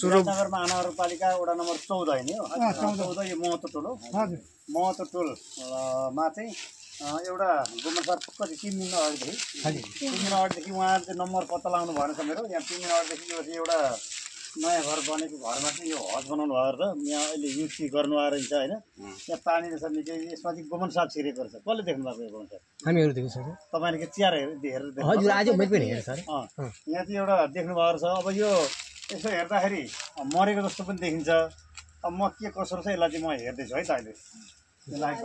विराटनगरमा महानगरपालिका वडा नम्बर 14 हैन हो 14 यो महतो टोल हो हजुर महतो टोलमा चाहिँ एउटा गुम्बा सर 3 दिन अगाडिदेखि 3 दिन अगाडिदेखि उहाँहरु चाहिँ नम्बर पत्ता लगाउनु भएन छ मेरो यहाँ 3 दिन अगाडिदेखि यो चाहिँ एउटा नयाँ घर बनेको घरमा चाहिँ यो हज बनाउनु भएको छ यहाँ अहिले युसी गर्नु आएर छ हैन यहाँ पानी रहेछ निकै यसमा चाहिँ गोमन साहब छिरेको रहेछ कसले देख्नु भएको यो गोमन साहब हामीहरु देख्नु सर तपाईले के चियार हेरेर हजुर आज मैले पनि हेरे सर यहाँ चाहिँ एउटा देख्नु भएको छ अब यो यसो हेर्दाखेरि मरेको जस्तो पनि देखिन्छ अब म के कसो रहेछ यसलाई चाहिँ म हेर्दै छु है त अहिले लाइक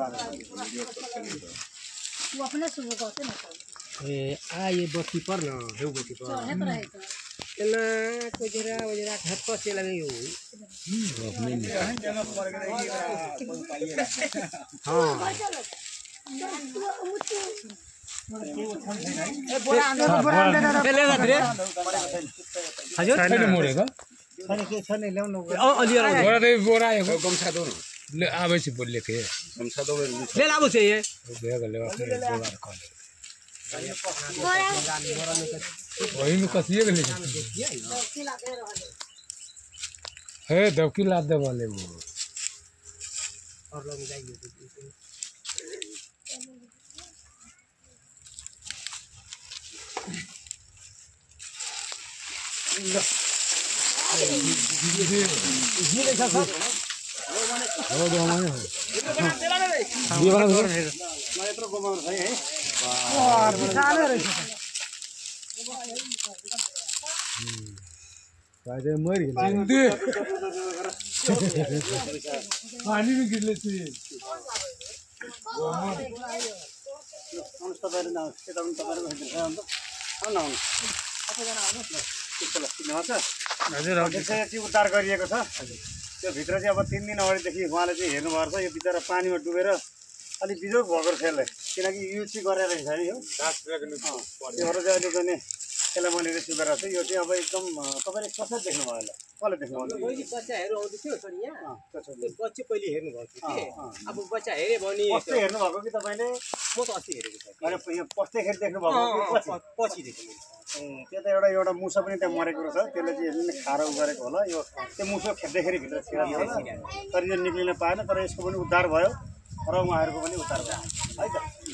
वो अपने सुबह कहते ना ए ये बत्ती पर न हेउ बत्ती पर एला कोजरा वजरा ठप्प से लगे यो हां हजुर छैन मोरेको छैन के छैन ल्याउनु अलिअलि बोरा दे बोरा यो गमछा दो ले आबै छि बोल लेके गमछा दो ले लाबो से ये ले बोरा कल वही में कसिए गले है दबकी लाद दे वाले वो और लोग जाइए पानी में गिरले थी उद्धार गरिएको छ त्यो भित्र चाहिँ अब 3 दिन अगाडिदेखि उहाँले चाहिँ हेर्नु भएको छ यो बिचरा पानीमा डुबेर अलिक बिजोग भएको छ यसलाई किनकि युसी गरेर रहेछ नि हो त्योहरू चाहिँ अहिले चाहिँ यसलाई मैले रेस्क्यु गरेर छु यो चाहिँ अब एकदम तपाईले कसरी देख्नु भयो यसलाई कसले देख्नु भयो पहिले बच्चाहरु आउँदै थियो सर यहाँ बच्चा पहिले हेर्नु भएको थियो अब बच्चा हेरे भने कस्तो हेर्नु भएको कि तपाईले म त अस्ति हेरेको छु अनि यहाँ पस्दैखेरि देख्नु भएको पछि देखेँ त्यो त एउटा मुसो पनि त्यहाँ मरेको रहेछ त्यसले चाहिँ यसले खारो गरेको होला यो त्यो मुसो खेप्दैखेरि भित्र छिरायो होला तर यो निक्लिन पाएन तर यसको पनि उद्धार भयो र उहाँहरूको पनि उद्धार भयो है त ल